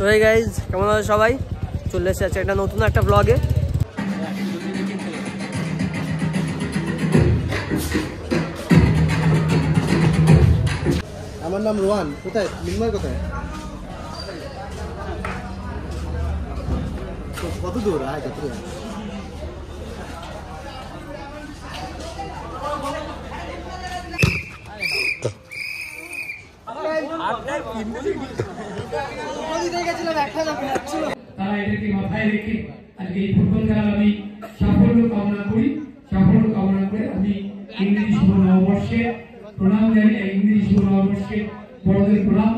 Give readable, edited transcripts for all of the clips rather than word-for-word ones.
So hey guys, কেমন আছো সবাই? চলে এসেছে একটা নতুন একটা ব্লগে। আমার নাম রোহান। কোথায় মিনময়? কোথায়? কত দূর? আয় কত দূর? তারা এটাকে মাথায় রেখে আজকে এই ফুটবল খেলা আমি সাফল্য কামনা করি। সাফল্য কামনা করে আমি ইংরেজি শুভ নববর্ষে প্রণাম জানিয়ে ইংরেজি শুভ নববর্ষে বড়দের প্রণাম।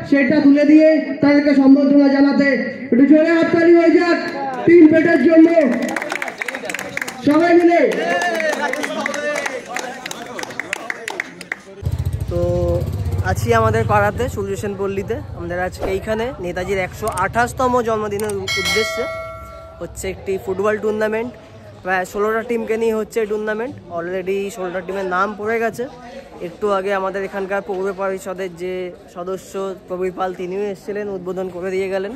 সেটা তুলে দিয়ে তাদেরকে সম্বর্ধনা জানাতে একটু জোরে হাততালি হয়ে যাক টিম পেটের জন্য সবাই মিলে। তো আছি আমাদের পাড়াতে সূর্যসেন পল্লীতে। আমাদের আজকে এইখানে নেতাজির 128তম জন্মদিনের উদ্দেশ্যে হচ্ছে একটি ফুটবল টুর্নামেন্ট। প্রায় 16টা টিমকে নিয়ে হচ্ছে এই টুর্নামেন্ট। অলরেডি 16টা টিমের নাম পড়ে গেছে। একটু আগে আমাদের এখানকার পৌর পরিষদের যে সদস্য প্রবীর পাল তিনিও এসেছিলেন, উদ্বোধন করে দিয়ে গেলেন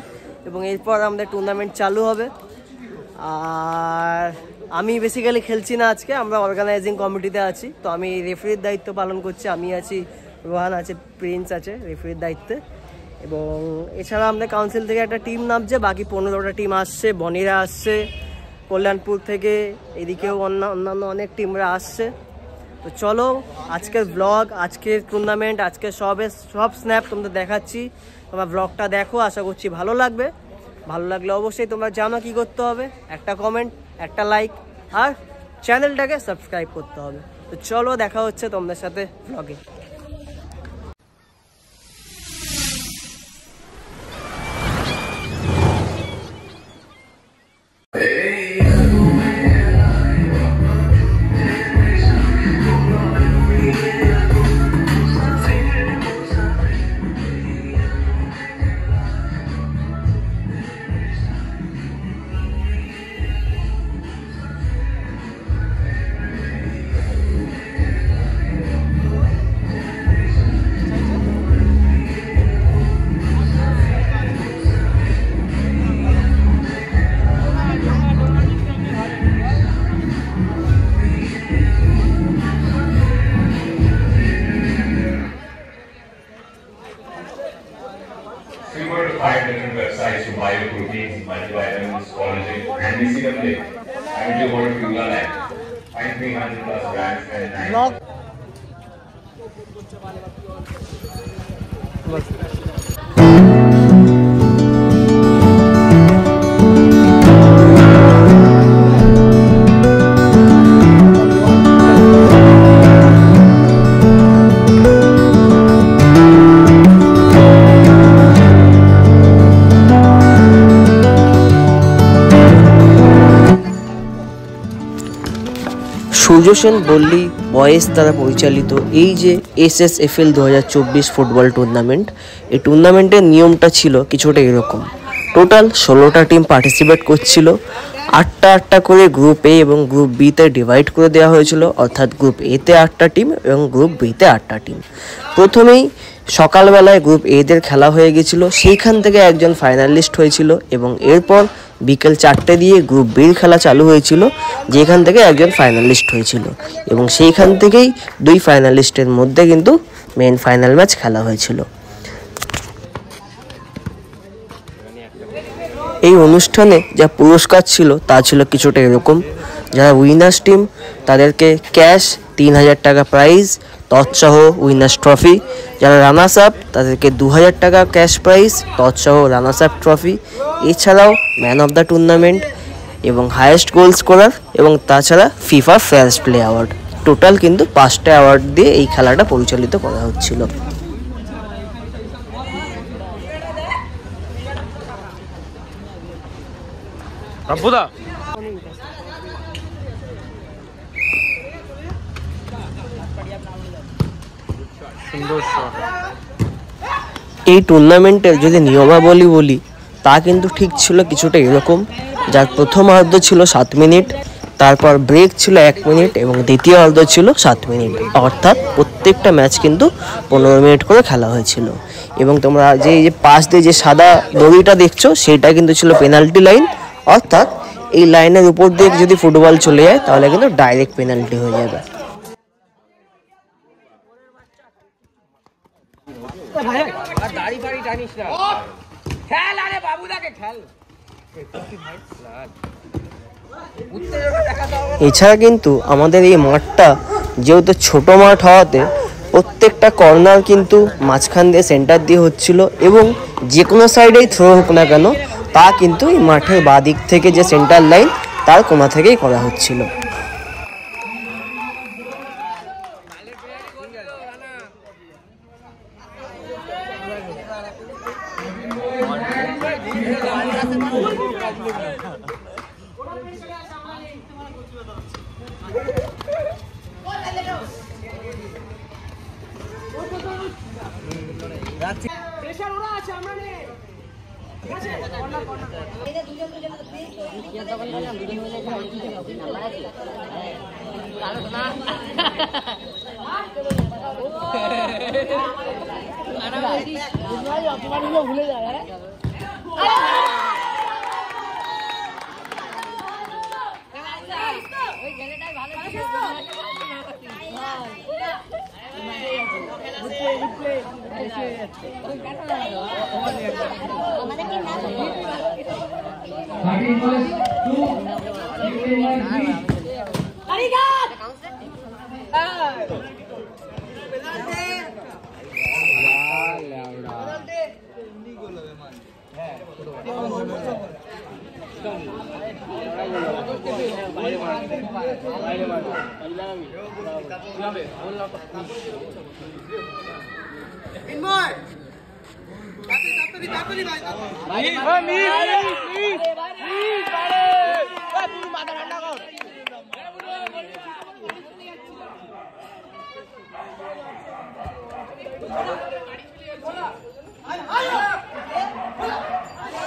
এবং এরপর আমাদের টুর্নামেন্ট চালু হবে। আর আমি বেসিক্যালি খেলছি না আজকে, আমরা অর্গানাইজিং কমিটিতে আছি। তো আমি রেফারির দায়িত্ব পালন করছি। আমি আছি, রোহান আছে, প্রিন্স আছে রেফারির দায়িত্বে। এবং এছাড়া আমাদের কাউন্সিল থেকে একটা টিম নামছে, বাকি 15টা টিম আসছে। বনিরা আসছে কল্যাণপুর থেকে, এদিকেও অন্যান্য অনেক টিমরা আসছে। তো চলো আজকের ব্লগ, আজকের টুর্নামেন্ট, আজকের সব স্ন্যাপ তোমরা দেখাচ্ছি। তোমরা ব্লগটা দেখো, আশা করছি ভালো লাগবে। ভালো লাগলে অবশ্যই তোমরা জানো কি করতে হবে, একটা কমেন্ট, একটা লাইক আর চ্যানেলটাকে সাবস্ক্রাইব করতে হবে। তো চলো দেখা হচ্ছে তোমাদের সাথে ব্লগে। So you go to 5 different websites to buy your proteins, multivitamins, collagen, and we see them there. I will do what you are like. Find 300 plus brands and 9. Surya Sen পল্লী বয়েজ দ্বারা পরিচালিত এই যে SSFL 2024 ফুটবল টুর্নামেন্ট, এই টুর্নামেন্টের নিয়মটা ছিল কিছুটা এরকম। টোটাল 16টা টিম পার্টিসিপেট করছিল। 8টা করে গ্রুপ এ এবং গ্রুপ বিতে ডিভাইড করে দেওয়া হয়েছিল, অর্থাৎ গ্রুপ এতে 8টা টিম এবং গ্রুপ বিতে 8টা টিম। প্রথমেই সকালবেলায় গ্রুপ এদের খেলা হয়ে গেছিলো, সেইখান থেকে একজন ফাইনালিস্ট হয়েছিল এবং এরপর বিকেল 4টে দিয়ে গ্রুপ বির খেলা চালু হয়েছিল, যেখান থেকে একজন ফাইনালিস্ট হয়েছিল এবং সেইখান থেকেই 2 ফাইনালিস্টের মধ্যে কিন্তু মেন ফাইনাল ম্যাচ খেলা হয়েছিল। এই অনুষ্ঠানে যা পুরস্কার ছিল তা ছিল কিছুটা এরকম। যারা উইনার্স টিম তাদেরকে ক্যাশ 3000 টাকা প্রাইজ তৎসহ উইনার্স ট্রফি, যারা রানার্স আপ তাদেরকে 2000 টাকা ক্যাশ প্রাইজ তৎসহ রানার্স আপ ট্রফি, এছাড়াও ম্যান অফ দ্য টুর্নামেন্ট এবং হায়েস্ট গোল স্কোরার এবং তাছাড়া FIFA first play award. Total কিন্তু 5টা অ্যাওয়ার্ড দিয়ে এই খেলাটা পরিচালিত করা হচ্ছিল। এই টুর্নামেন্টের যদি নিয়মাবলী বলি তা কিন্তু ঠিক ছিল কিছুটা এরকম, যার প্রথমার্ধ ছিল 7 মিনিট, তারপর ব্রেক ছিল 1 মিনিট এবং দ্বিতীয় অর্ধ ছিল 7 মিনিট। অর্থাৎ প্রত্যেকটা ম্যাচ কিন্তু 15 মিনিট করে খেলা হয়েছিল। এবং তোমরা যে পাশ দিয়ে যে সাদা দড়িটা দেখছো সেটা কিন্তু ছিল পেনাল্টি লাইন। অর্থাৎ এই লাইনের উপর দিয়ে যদি ফুটবল চলে যায় তাহলে কিন্তু ডাইরেক্ট পেনাল্টি হয়ে যাবে। এছাড়া কিন্তু আমাদের এই মাঠটা যেহেতু ছোট মাঠ হওয়াতে প্রত্যেকটা কর্নার কিন্তু মাঝখান দিয়ে সেন্টার দিয়ে হচ্ছিল এবং যে কোনো সাইডেই থ্রো হোক না কেন তা কিন্তু এই মাঠের বাঁ দিক থেকে যে সেন্টার লাইন তার কোণা থেকেই করা হচ্ছিল।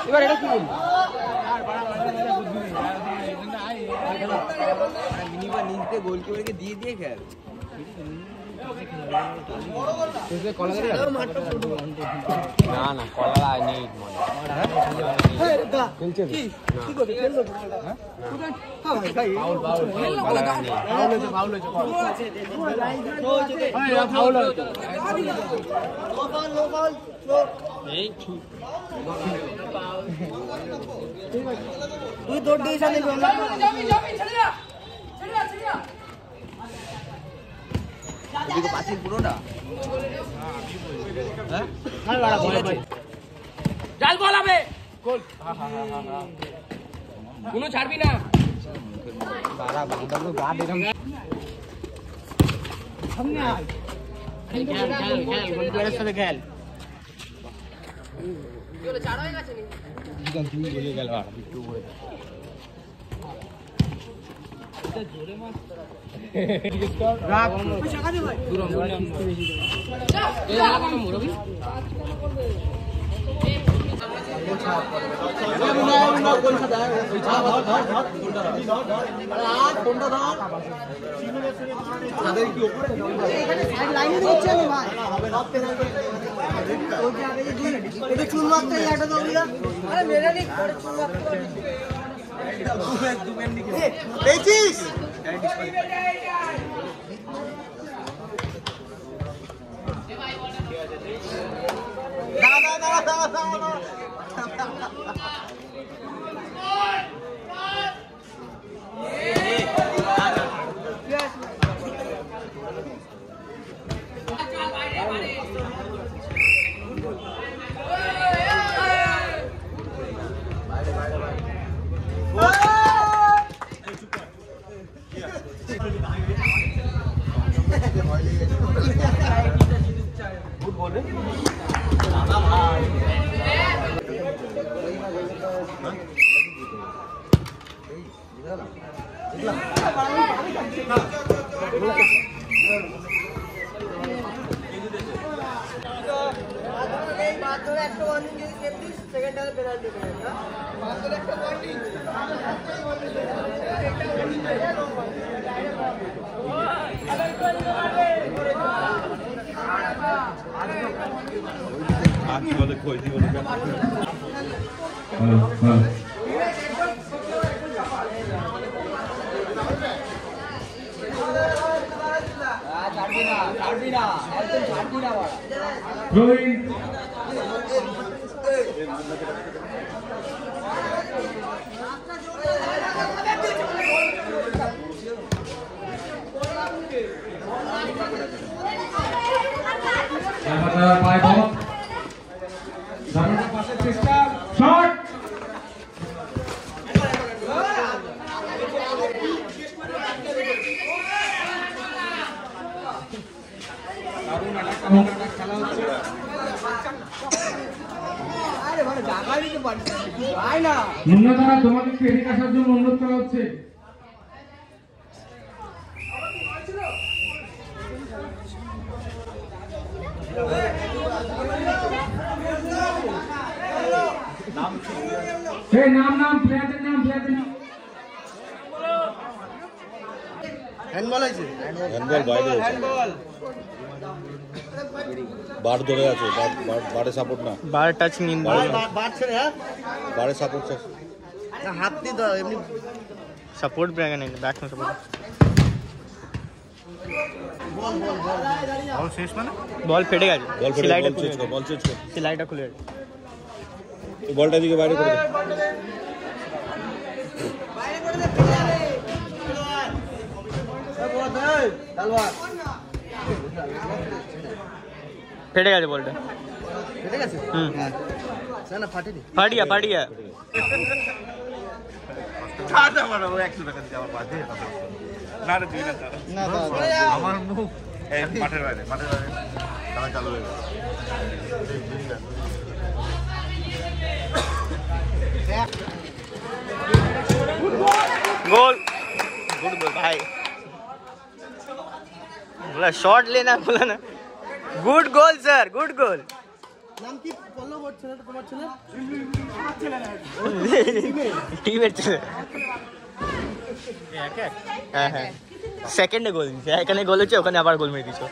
এবার এটা কি বলবো গোলকিপারকে দিয়ে দিয়ে খেল না না কলা নেই তুই দৌড় দিয়ে সামনে পাঁচিল পুরোটা জাল বল হবে গোল কোনো ছাড়বি না বাড়া বাংলাদেশ গা দিলাম সামনে আয় খেল খেল খেল গোলকিপারের সাথে খেল চলো চার হয়ে গেছে নি দুজন দুই বলে গেল আর একটু করে এটা জোরে মার রাখ শাখা দে ভাই দূর বেশি এই লাগা না মুরবি মুন্নাধারা তোমাদেরকে এদিকে আসার জন্য অনুরোধ করা হচ্ছে। নাম প্লেয়ারদের নাম হ্যান্ডবল আছে, হ্যান্ডবল বাইরে বার ধরে আছে, বারে সাপোর্ট না, বার টাচ নিন, বার ছেড়ে হ্যাঁ বারে সাপোর্ট হাত দিয়ে দাও এমনি सपोर्ट भी आएगा नहीं, बैक में सपोर्ट। বল শেষ মানে बॉल फेटेगा जी, বল ফেলে सिलाइटा বল চেঞ্জ কর, বল চেঞ্জ কর, सिलाइटा खुलेगा। বলটা দিকে বাইরে করে দে। फेटेगा जी बॉलটা, ফেটে গেছে হ্যাঁ না না ফাটেনি फाट गया। ছাড়া মারো 100 টাকা দিয়ে আমার বাজে না রে তুই না আমার মুখ এই মাঠের বাইরে খেলা চালু হয়ে গেল। गोल, गुड गोल भाई, बोला शॉट लेना, बोला ना good goal sir, good goal. নাম কি বললো ওর ছেলেটা তোমার ছেলে? টিমের ছেলে। হ্যাঁ হ্যাঁ, সেকেন্ডে গোল দিয়েছে, এখানে গোল হচ্ছে, ওখানে আবার গোল মেরে দিয়েছে।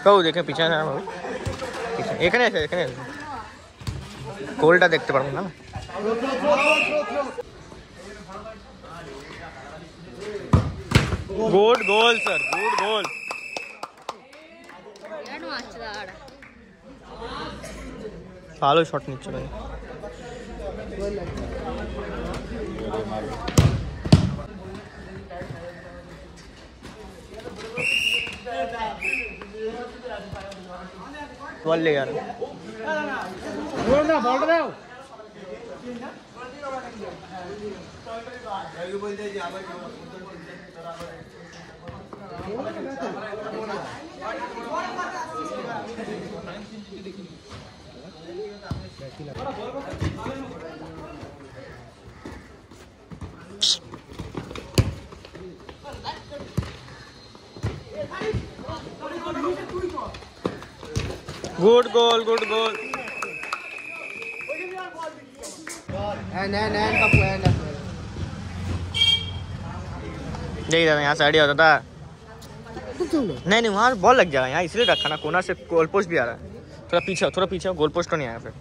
কেউ দেখে পিছনে না বাবু, এখানে আছে, এখানে গোলটা দেখতে পারবো না। Good goal sir, good goal. ভালো শট নিচ্ছে ভাই। বল ले यार, বলটা দাও गुड गोल, गुड गोल। देखिए यहाँ से आइडिया होता था, नहीं वहाँ बॉल लग जाएगा, यहाँ इसलिए रखा ना, कोना से गोल पोस्ट भी आ रहा है, थोड़ा पीछे गोल पोस्ट तो नहीं आया फिर।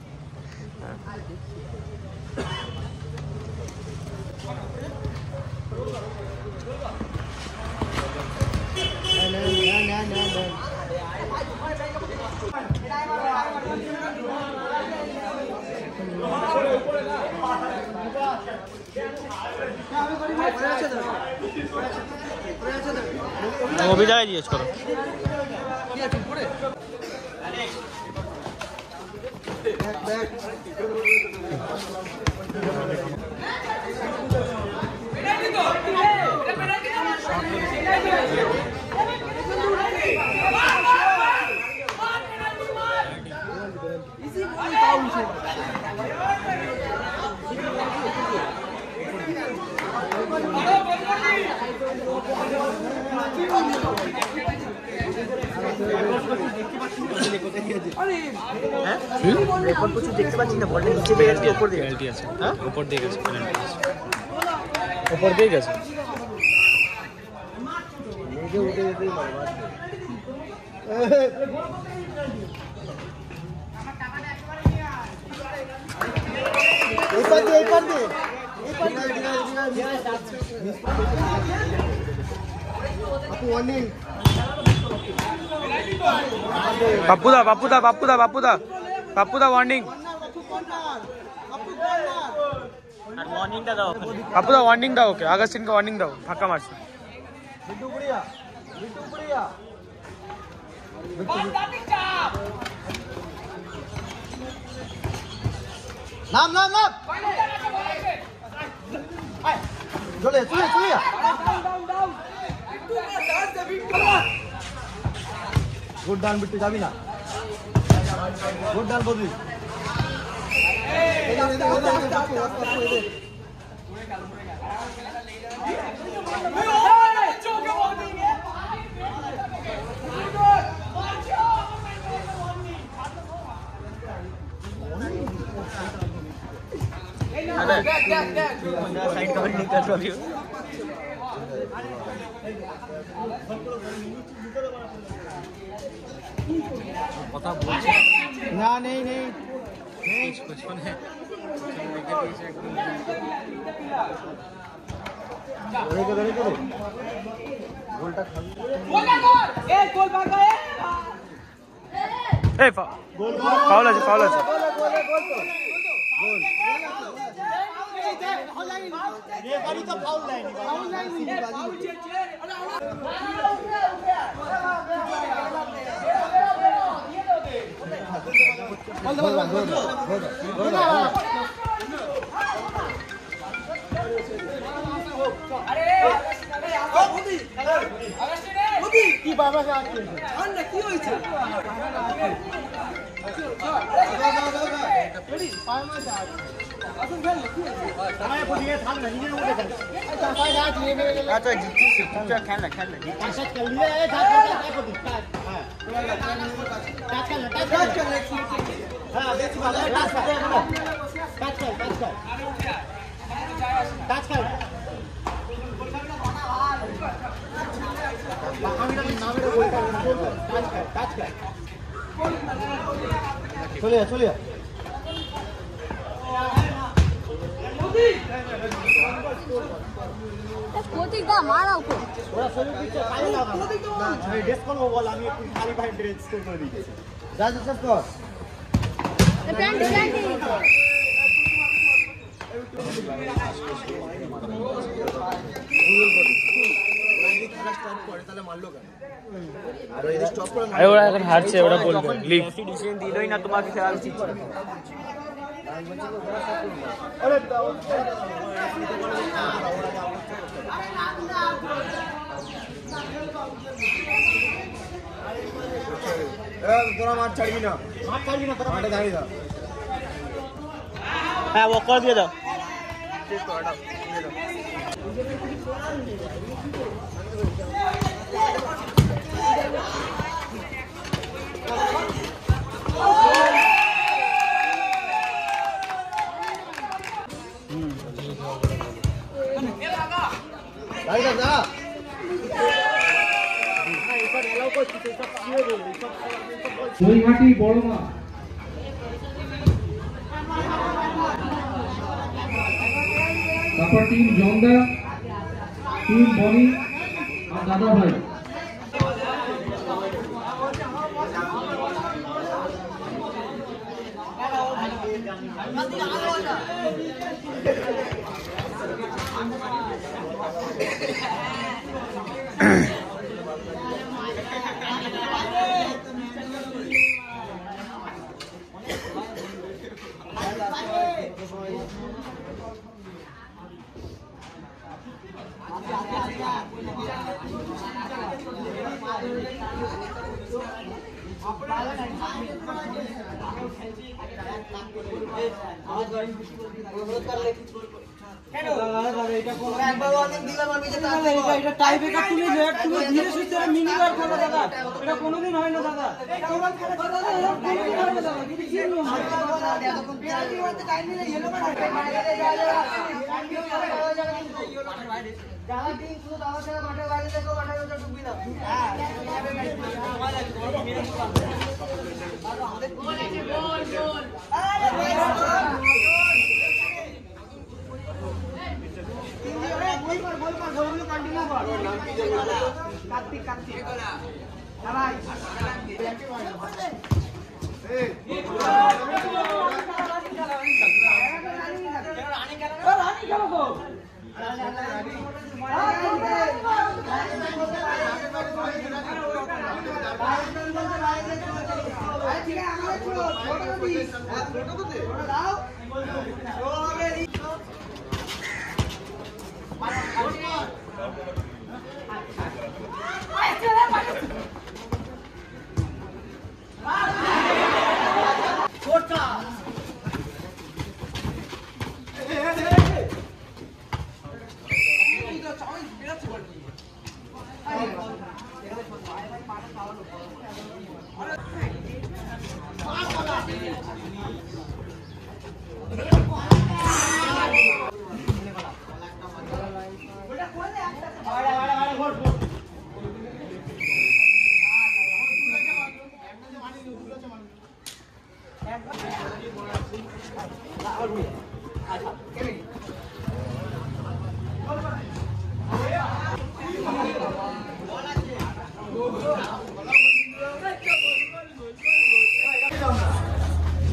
वो भी जाएगा जी, इसको রেকর্ড কিছু দেখতে পাচ্ছি না, বলটা নিচে দিয়ে গেছে, উপর দিয়ে পেনাল্টি আছে, হ্যাঁ উপর দিয়ে গেছে, পেনাল্টি আছে, উপর দিয়ে গেছে। বাপ্পুদা বাপ্পুদা বাপ্পুদা বাপ্পুদা বাপ্পুদা ওয়ার্নিং, বাপ্পুদা ওয়ার্নিং দাও ওকে, আগাস্টিনকে ওয়ার্নিং দাও, ফাঁকা মারছে। নাম নাম নাম চলে চলে চলে গুড ডান বিট্টু, যাবি না, গুড ডান বদলি। साइड कवर निकल रही हो। ना नहीं नहीं ফাউল আছে, ফাউল আছে। चलिए चलिए কোতিক দা মারাও তো ওরা শরীর পিছে খালি লাগা না আমি ড্রেস করব বল, আমি একটু খালি ভাই ড্রেস করে দিয়েছি যা যা সব কর প্যান্ট আরে ওরা এখন হারছে, ওরা বলবে লিগ ডিসিশন দিলই না, তোমাকে খেলা উচিত ছিল। তোরা মাঠ ছাড়বি না, মাঠ ছাড়বি না, তোরা মাঠে দাঁড়িয়ে থাক। হ্যাঁ ও করে দিয়ে দাও। দাঁড়িয়ে যা ওই মাটি বড় মা তারপর টিম জন্দা, টিম বনি আর দাদা ভাই। কোনোদিন হয় না দাদা,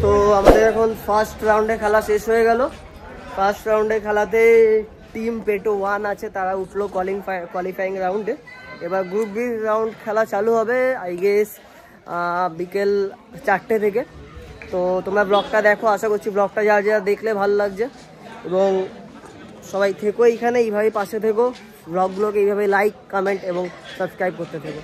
তো আমাদের এখন ফার্স্ট রাউন্ডে খেলা শেষ হয়ে গেল। ফার্স্ট রাউন্ডে খেলাতে টিম পেটো 1 আছে, তারা উঠলো কোয়ালিফাইং রাউন্ডে। এবার গ্রুপ বি রাউন্ড খেলা চালু হবে আই গেস বিকেল 4টে থেকে। তো তোমরা ব্লগটা দেখো, আশা করছি ব্লগটা যা যা দেখলে ভালো লাগছে, এবং সবাই থেকো এইখানে, এইভাবেই পাশে থেকো, ব্লগগুলোকে এইভাবে লাইক কমেন্ট এবং সাবস্ক্রাইব করতে থেকো।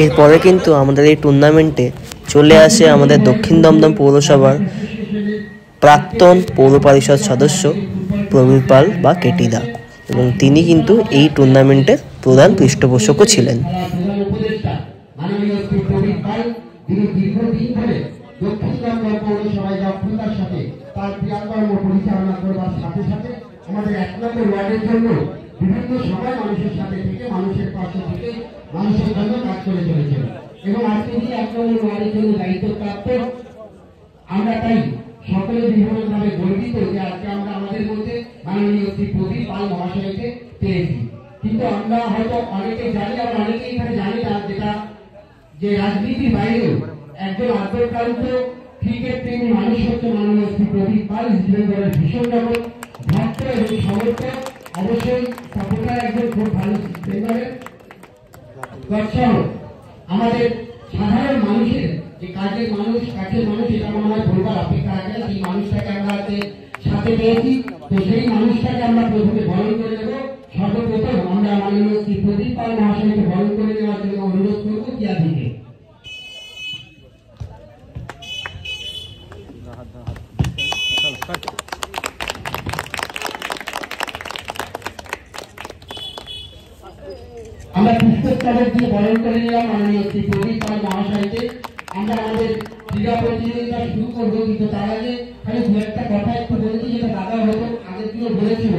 এরপরে কিন্তু আমাদের এই টুর্নামেন্টে চলে আসে আমাদের দক্ষিণ দমদম পৌরসভার প্রাক্তন পৌর পরিষদ সদস্য প্রবীর পাল বা কেটিদা, এবং তিনি কিন্তু এই টুর্নামেন্টের প্রধান পৃষ্ঠপোষকও ছিলেন। বিভিন্ন সময় মানুষের সাথে থেকে, মানুষের পাশে থেকে, মানুষের জন্য কাজ করে চলেছেন, এবং আজকে যে 1 নম্বর ওয়ার্ডের জন্য দায়িত্বপ্রাপ্ত, আমরা তাই সকলে বিভিন্নভাবে গর্বিত যে আজকে আমরা আমাদের মধ্যে মাননীয় শ্রী প্রদীপ পাল মহাশয়কে পেয়েছি। কিন্তু আমরা হয়তো অনেকে জানি, আর অনেকে এখানে জানি না যেটা যে রাজনীতির বাইরেও একজন আন্তর্জাতিক ক্রিকেট প্রেমী মানুষ হচ্ছে মাননীয় শ্রী প্রদীপ পাল। ইস্টবেঙ্গলের ভীষণ রকম ভক্ত এবং সমর্থক, অবশ্যই সাপোর্টার একজন খুব ভালো বেঙ্গলের গচ্ছাও আমাদের সাধারণ মানুষের যে কাজের মানুষ, এটা মনে হয় বলবার অপেক্ষা রাখে না। সেই মানুষটাকে আমরা সাথে পেয়েছি, তো সেই মানুষটাকে আমরা প্রথমে বরণ করে নেব। সর্বপ্রথম আমরা মাননীয় শ্রী প্রদীপ পাল মহাশয়কে বরণ করে নেওয়ার জন্য অনুরোধ করবো কিয়াদিকে। আমরা পুষ্পস্তবক দিয়ে বরণ করে নিলাম মাননীয় শ্রী প্রদীপ পাল মহাশয়কে। আমরা আমাদের ক্রীড়া প্রতিযোগিতা শুরু করবো, কিন্তু তার আগে খালি দু একটা কথা একটু বলছি, যেটা দাদা হয়তো আগের দিনে বলেছিল।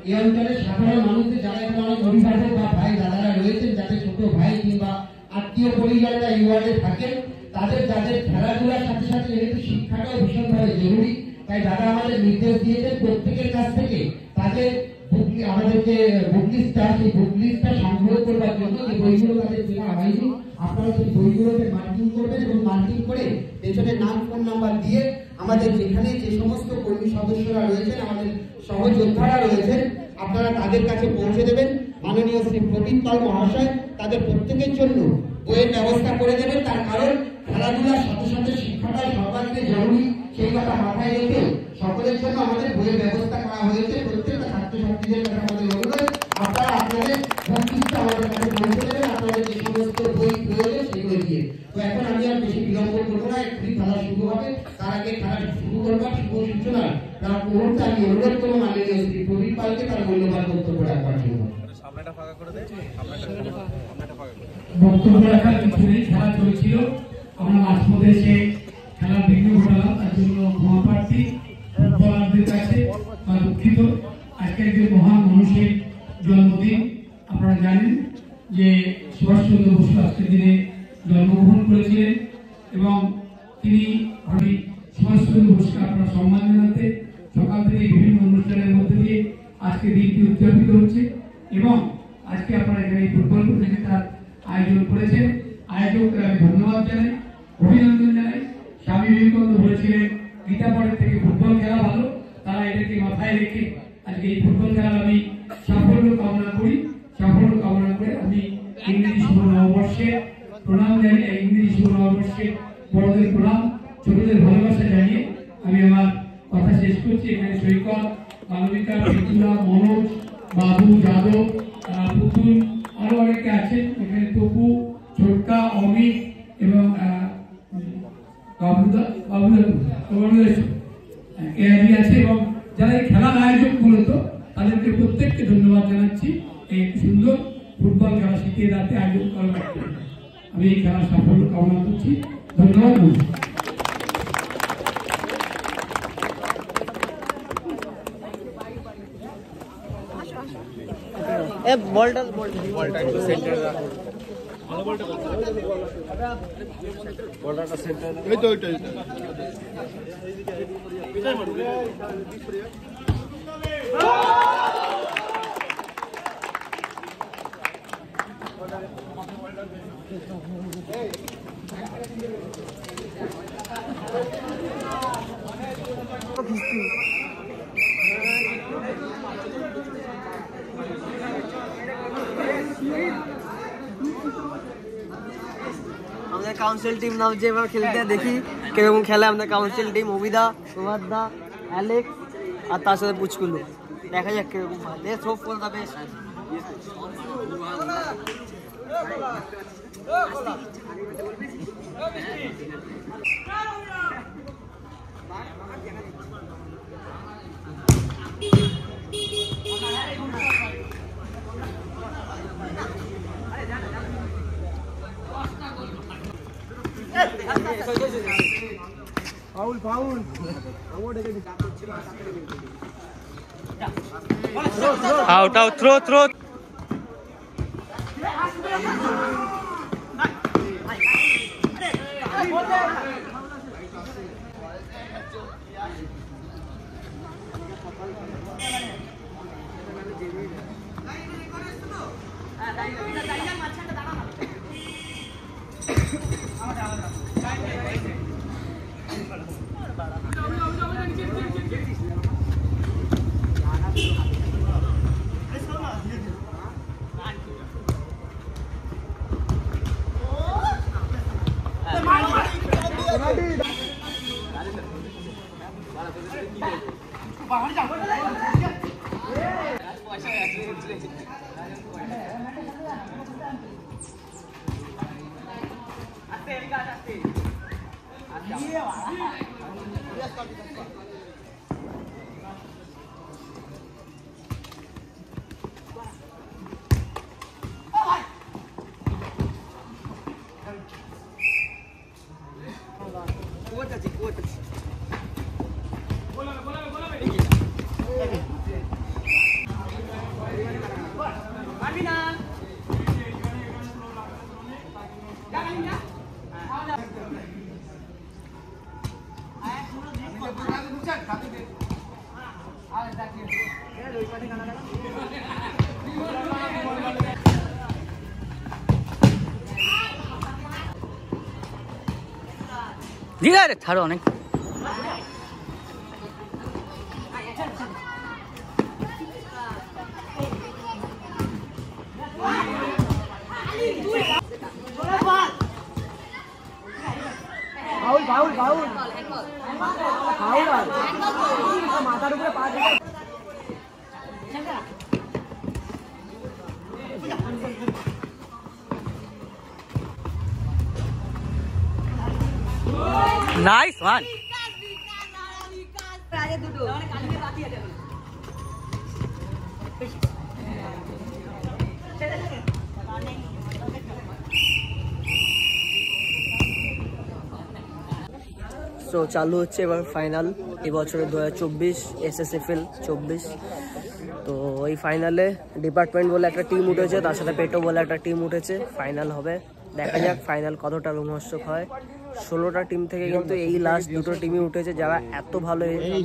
এই অঞ্চলের সাধারণ মানুষদের যারা এখানে অনেক অভিভাবক বা ভাই দাদারা রয়েছেন, যাদের ছোট ভাই কিংবা আত্মীয় পরিজনেরা এই ওয়ার্ডে থাকেন, তাদের যাদের খেলাধুলার সাথে সাথে যেহেতু শিক্ষাটাও ভীষণভাবে জরুরি, তাই দাদা আমাদের নির্দেশ দিয়েছেন প্রত্যেকের কাছ থেকে তাদের আমাদের যে বুক লিস্টটা, সেই বুক লিস্টটা সংগ্রহ করবার জন্য যে বইগুলো তাদের দেওয়া হয়নি, আপনারা সেই বইগুলোকে মার্কিং করবেন, এবং মার্কিং করে পেছনে নাম, ফোন নাম্বার দিয়ে আমাদের যেখানে যে সমস্ত কর্মী সদস্যরা রয়েছেন, আমাদের সহযোদ্ধারা রয়েছেন, আপনারা তাদের কাছে পৌঁছে দেবেন। মাননীয় শ্রী প্রদীপ পাল মহাশয় তাদের প্রত্যেকের জন্য বইয়ের ব্যবস্থা করে দেবেন। তার কারণ খেলাধুলার সাথে সাথে শিক্ষাটা সর্বাধিক জরুরি, সেই কথা মাথায় রেখে সকলের জন্য আমাদের বইয়ের ব্যবস্থা করা হয়েছে। প্রত্যেকটা ছাত্রছাত্রীদের কাছে আমাদের অনুরোধ, আপনারা আপনাদের ভক্তিটা আমাদের কাছে পৌঁছে দেবেন, আপনাদের যে সমস্ত বই প্রয়োজন সেগুলো দিয়ে। তো এখন আমি আর বেশি বিলম্ব করবো না, একটু খেলা শুরু হবে। তার আগে খেলা শুরু করবার শুভ সূচনা তার মুহূর্তে আমি অনুরোধ করবো মাননীয় শ্রী প্রদীপ পালকে তার মূল্যবান বক্তব্য রাখবার জন্য। বক্তব্য রাখার কিছু নেই, খেলা চলছিল, আমরা মাঝপথে এসে খেলার বিঘ্ন ঘটালাম, তার জন্য ক্ষমা প্রার্থী ফুটবলারদের কাছে বা দুঃখিত। আজকে একজন মহান মানুষের জন্মদিন, আপনারা জানেন যে সুভাষচন্দ্র বসু আজকের দিনে জন্মগ্রহণ করেছিলেন এবং তিনি সুভাষচন্দ্র বসুকে আপনারা সম্মান জানাতে সকাল থেকে বিভিন্ন অনুষ্ঠানের মধ্যে দিয়ে আজকে দিনটি উদযাপিত হচ্ছে এবং আজকে আপনারা এখানে ফুটবল প্রতিযোগিতার আয়োজন করেছেন। আয়োজকদের আমি ধন্যবাদ জানাই, অভিনন্দন জানাই। স্বামী বিবেকানন্দ বলেছিলেন গীতা পড়ের থেকে ফুটবল খেলা ভালো, তারা এটাকে মাথায় রেখে আজকে এই ফুটবল খেলার আমি সাফল্য কামনা করি। সাফল্য কামনা করে আমি ইংরেজি শুভ নববর্ষে প্রণাম জানিয়ে, ইংরেজি শুভ নববর্ষে বড়দের প্রণাম, ছোটদের ভালোবাসা জানিয়ে আমি আমার কথা শেষ করছি। এখানে সৈকত, মানবিকা, পিতুলা, মনোজ, বাবু, যাদব, পুতুল, আরো অনেকে আছেন এখানে, তপু, ছোটকা, অমিত এবং আছে এবং যারা এই খেলার আয়োজক মূলত তাদেরকে প্রত্যেককে ধন্যবাদ জানাচ্ছি। এই সুন্দর ফুটবল খেলা শিখিয়ে রাতে আয়োজন করার জন্য আমি এই খেলার সাফল্য কামনা করছি। ধন্যবাদ। আমাদের কাউন্সিল টিম নামছে, এবার খেলতে দেখি কিরকম খেলে আমাদের কাউন্সিল টিম। অভিদা, সুভাষদা, অ্যালেক্স আর তার সাথে পুচকুলো, দেখা যাক কিরকম হয়। Let's hope for the best. Out, throw. দিগারে ছাড়ো অনেক বাউল নাইস ওয়ান। সো চালু হচ্ছে এবার ফাইনাল এবছরে 2024 SSFL 24। তো এই ফাইনালে ডিপার্টমেন্ট বলে একটা টিম উঠেছে, তার সাথে পেটো বলে একটা টিম উঠেছে। ফাইনাল হবে, দেখা যাক ফাইনাল কতটা রোমাঞ্চক হয়। 16টা টিম থেকে কিন্তু এই লাস্ট দুটো টিমই উঠেছে যারা এত ভালো এসেছে।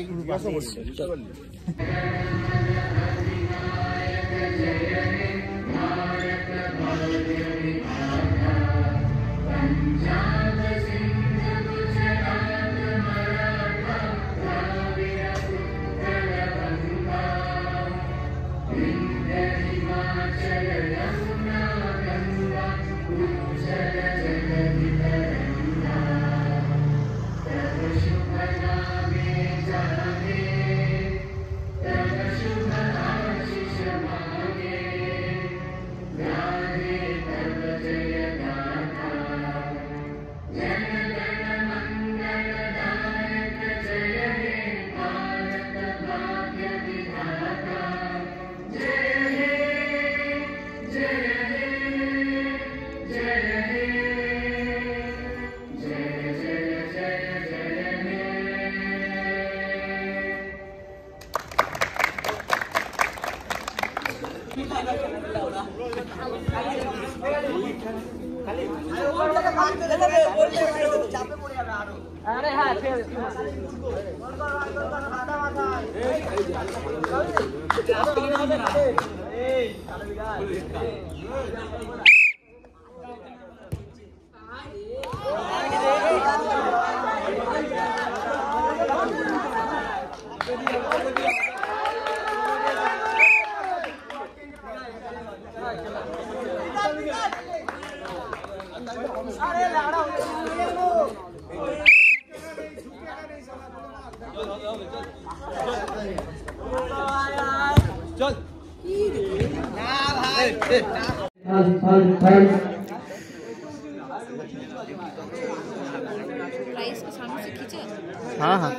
हाँ हाँ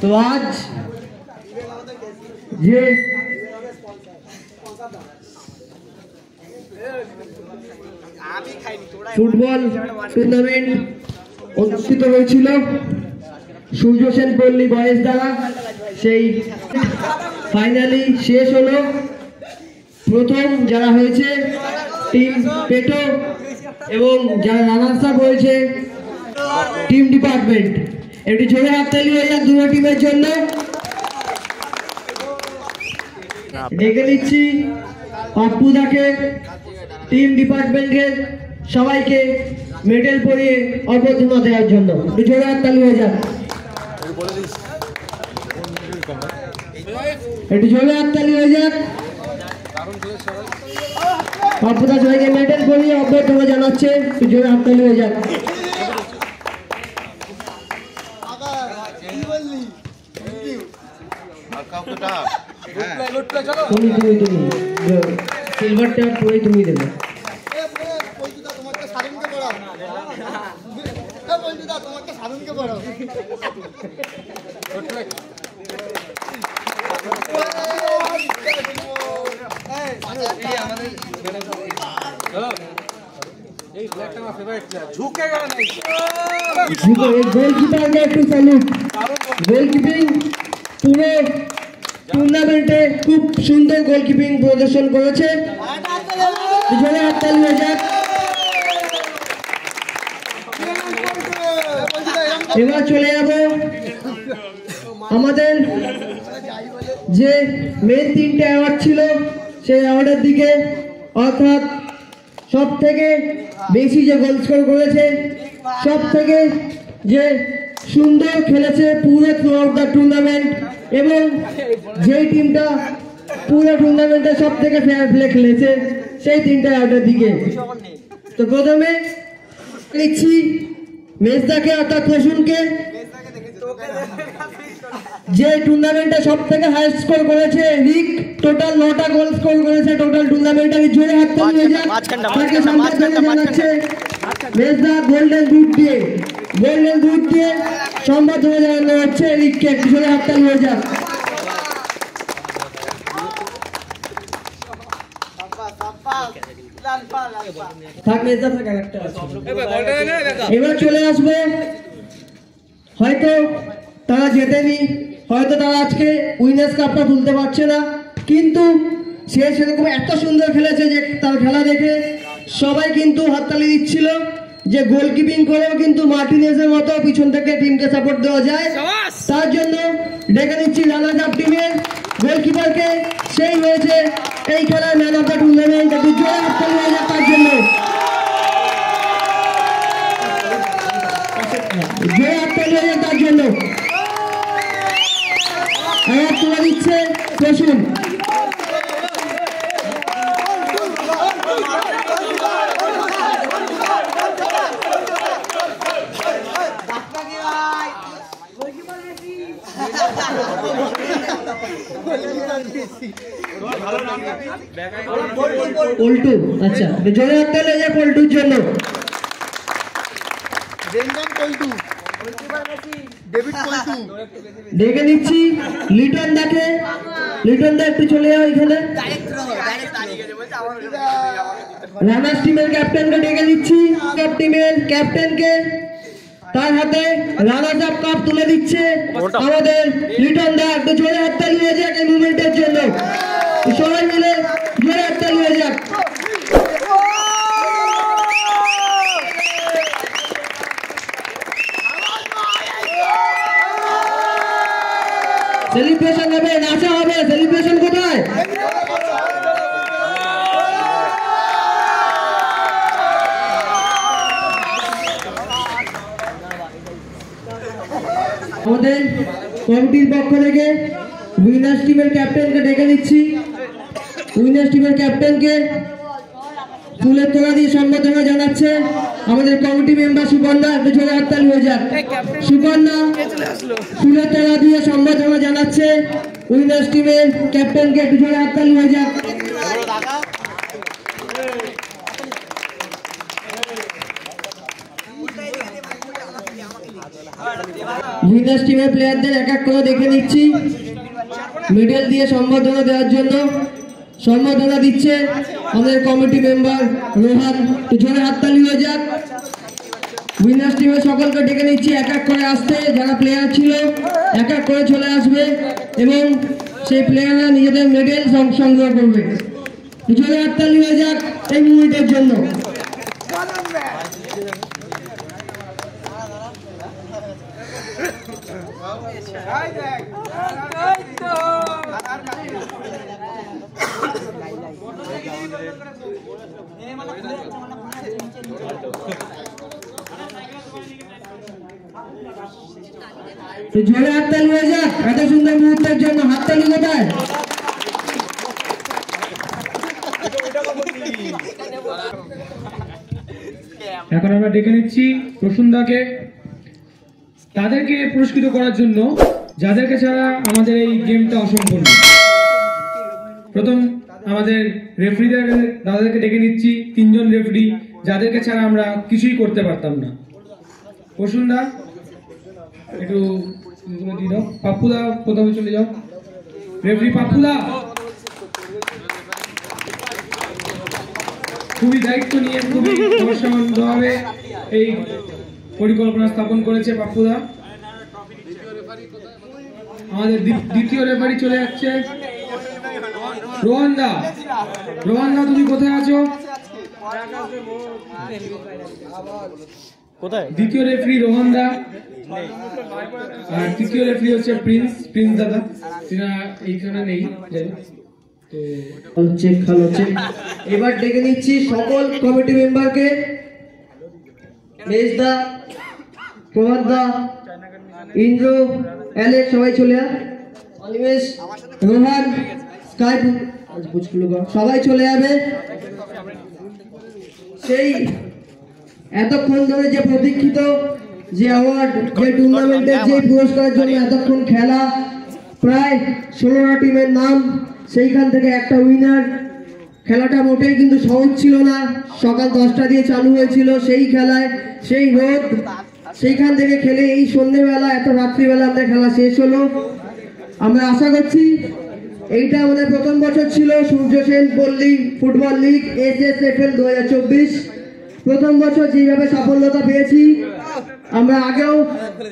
तो आज ये ফুটবল টুর্নামেন্ট অনুষ্ঠিত হয়েছিল সূর্য সেন পল্লী বয়েজ দ্বারা। সেই ফাইনালি শেষ হলো। প্রথম যারা হয়েছে টিম পেটো এবং যারা রানার্স আপ হয়েছে টিম ডিপার্টমেন্ট। একটি জোরে হাততালি হয়ে যাক দুটো টিমের জন্য। ডেকে নিচ্ছি পাপ্পুদাকে, টিম ডিপার্টমেন্টের সবাইকে মেডেল পরিয়ে অভ্যর্থনা দেওয়ার জন্য। একটু জোরে হাততালি হয়ে যাক, একটু জোরে হাততালি হয়ে যাক। পাপ্পুদা সবাইকে মেডেল পরিয়ে অভ্যর্থনা জানাচ্ছে, একটু জোরে হাততালি হয়ে যাক। তুমি সিলভারটা পুরোই তুমি দেবে। গোলকিপারকে একটু স্যালুট। গোলকিপিং পুরো টুর্নামেন্টে খুব সুন্দর গোলকিপিং প্রদর্শন করেছে। পিছনে হাততালি হয়ে যাক। এবার চলে যাব আমাদের যে মেন 3টে অ্যাওয়ার্ড ছিল সেই অ্যাওয়ার্ডের দিকে, অর্থাৎ সব থেকে বেশি যে গোল স্কোর করেছে, সব থেকে যে সুন্দর খেলেছে পুরো থ্রু আউট দ্য টুর্নামেন্ট, এবং যেই টিমটা পুরো টুর্নামেন্টে সব থেকে ফেয়ার প্লে খেলেছে সেই 3টে অ্যাওয়ার্ডের দিকে। তো প্রথমে লিখছি মেজদাকে অর্থাৎ প্রসূনকে, যে টুর্নামেন্টে সব থেকে হাইস্ট স্কোর করেছে রিক, টোটাল 9টা গোল স্কোর করেছে টোটাল টুর্নামেন্টে। জোরে হাততালি হয়ে যাক, তাকে সম্মাননা জানাচ্ছে মেজদা গোল্ডেন বুট দিয়ে, গোল্ডেন বুট দিয়ে সম্মাননা জানানো হচ্ছে রিককে। জোরে হাততালি হয়ে যাক। এবার চলে আসবে, হয়তো তারা জেতেনি, হয়তো তারা আজকে উইনার্স কাপটা তুলতে পারছে না, কিন্তু সে সেরকম এত সুন্দর খেলেছে যে তার খেলা দেখে সবাই কিন্তু হাততালি দিচ্ছিল, যে গোলকিপিং করেও কিন্তু মার্টিনেজের মতো পিছন থেকে টিমকে সাপোর্ট দেওয়া যায়। তার জন্য ডেকে নিচ্ছি রানার্স আপ টিমের গোলকিপারকে, সেই হয়েছে এই খেলার ম্যান অফ দ্য টুর্নামেন্ট। একটু জোরে হাততালি হয়ে যায় তার জন্য, জোরে হাততালি হয়ে যায় তার জন্য। আর তুলে দিচ্ছে প্রসূন। পল্টু, আচ্ছা জোরে হাততালি হয়ে যায় পল্টুর জন্য। ডেকে নিচ্ছি লিটন দাকে, লিটন দা একটু চলে যাও এখানে। রানার্স টিমের ক্যাপ্টেনকে ডেকে নিচ্ছি, টিমের ক্যাপ্টেনকে, তার হাতে রানার্স আপ কাপ তুলে দিচ্ছে আমাদের লিটন দা। একটু জোরে হাততালি হয়ে যাক এই মুভমেন্টের জন্য, সবাই মিলে জোরে হাততালি হয়ে যাক। সেলিব্রেশন হবে, নাচা হবে, সেলিব্রেশন কোথায়? আমাদের কমিটির পক্ষ থেকে উইনার্স টিমের ক্যাপ্টেনকে ডেকে নিচ্ছি, উইনার্স টিমের ক্যাপ্টেনকে ফুলের তোড়া দিয়ে সম্বর্ধনা জানাচ্ছে আমাদের কমিটি মেম্বার সুকন্যা। একটু জোরে হাততালি হয়ে যাক। সুকন্যা ফুলের তোড়া দিয়ে সম্বর্ধনা জানাচ্ছে উইনার্স টিমের ক্যাপ্টেনকে। একটু জোরে হাততালি হয়ে যাক। উইনার্স টিমের প্লেয়ারদের এক এক করে দেখে নিচ্ছি, মেডেল দিয়ে সম্বর্ধনা দেওয়ার জন্য সম্বর্ধনা দিচ্ছে আমাদের কমিটি মেম্বার রোহান। জোরে হাততালি হয়ে যাক। উইনার্স টিমের সকলকে ডেকে নিচ্ছি এক এক করে আসতে, যারা প্লেয়ার ছিল এক এক করে চলে আসবে এবং সেই প্লেয়াররা নিজেদের মেডেল সংগ্রহ করবে। জোরে হাততালি হয়ে যাক এই মুভমেন্টের জন্য। জোরে হাততালি হয়ে যাক এত সুন্দর মুহূর্তের জন্য। হাততালি কোথায়? এখন আমরা ডেকে নিচ্ছি প্রসূনদাকে, তাদেরকে পুরস্কৃত করার জন্য যাদেরকে ছাড়া আমাদের এই গেমটা অসম্পূর্ণ। প্রথম আমাদের রেফারিদের দাদাদেরকে ডেকে নিচ্ছি, 3 জন রেফারি যাদেরকে ছাড়া আমরা কিছুই করতে পারতাম না। প্রসূনদা একটু দিয়ে দাও, পাপ্পুদা প্রথমে চলে যাও, রেফারি পাপ্পুদা। খুবই দায়িত্ব নিয়ে খুবই সমস্যাভাবে এই পরিকল্পনা স্থাপন করেছে পাপ্পুদা। আমাদের দ্বিতীয় রেফারি চলে যাচ্ছে রোহনদা। রোহনদা তুমি কোথায় আছো? কোথায়? দ্বিতীয় রেফারি রোহনদা, আর তৃতীয় রেফারি হচ্ছে প্রিন্স দাদা, তিনারা এইখানে নেই। এবার ডেকে নিচ্ছি সকল কমিটি মেম্বারকে, মেজদা, প্রভাতদা, ইন্দ্র, অ্যালেক্স, সবাই চলে আয়, অনিমেষ, রোহান, স্কাই, সবাই চলে যাবে। সেই এতক্ষণ ধরে যে প্রতীক্ষিত যে অ্যাওয়ার্ড, যে টুর্নামেন্টের যে পুরস্কারের জন্য এতক্ষণ খেলা, প্রায় 16টা টিমের নাম, সেইখান থেকে একটা উইনার। খেলাটা মোটেই কিন্তু সহজ ছিল না, সকাল 10টা দিয়ে চালু হয়েছিল সেই খেলায়, সেই রোদ, সেইখান থেকে খেলে এই সন্ধ্যেবেলা এত রাত্রিবেলা আমাদের খেলা শেষ হলো। আমরা আশা করছি এইটা আমাদের প্রথম বছর ছিল সূর্য সেন পল্লী ফুটবল লিগ SSFL 2024। প্রথম বছর যেভাবে সাফল্যতা পেয়েছি আমরা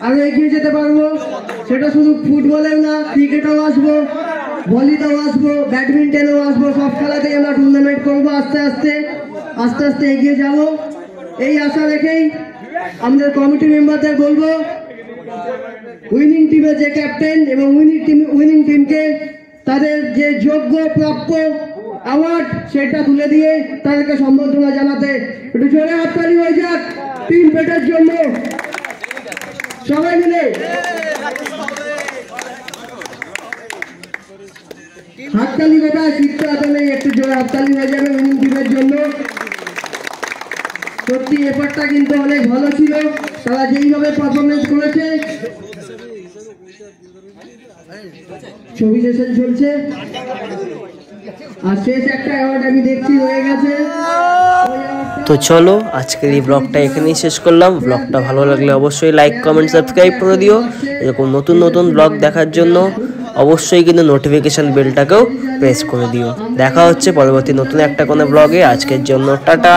আরো এগিয়ে যেতে পারবো। সেটা শুধু ফুটবলেও না, ক্রিকেটেও আসবো, ভলিতেও আসবো, ব্যাডমিন্টনেও আসবো, সব খেলাতেই আমরা টুর্নামেন্ট করবো। আস্তে আস্তে এগিয়ে যাব এই আশা রেখেই আমাদের কমিটি মেম্বারদের বলবো উইনিং টিমের যে ক্যাপ্টেন এবং উইনিং টিমকে তাদের যে যোগ্য প্রাপ্য অ্যাওয়ার্ড সেটা তুলে দিয়ে তাদেরকে সম্বর্ধনা জানাতে একটু জোরে হাততালি হয়ে যাক টিম পেটের জন্য। সবাই মিলে হাততালি কোথায়, শিখতে হাতে নেই, একটু জোরে হাততালি হয়ে যাবে উইনিং টিমের জন্য। সত্যি এফার্টটা কিন্তু অনেক ভালো ছিল, তারা যেইভাবে পারফরমেন্স করেছে। ছবি সেশন চলছে আর শেষ একটা অ্যাওয়ার্ড আমি দেখছি হয়ে গেছে। তো চলো আজকের এই ব্লগটা এখানেই শেষ করলাম। ব্লগটা ভালো লাগলে অবশ্যই লাইক কমেন্ট সাবস্ক্রাইব করে দিও। এরকম নতুন নতুন ব্লগ দেখার জন্য অবশ্যই কিন্তু নোটিফিকেশন বেলটাকেও প্রেস করে দিও। দেখা হচ্ছে পরবর্তী নতুন একটা কোনো ব্লগে। আজকের জন্য টাটা।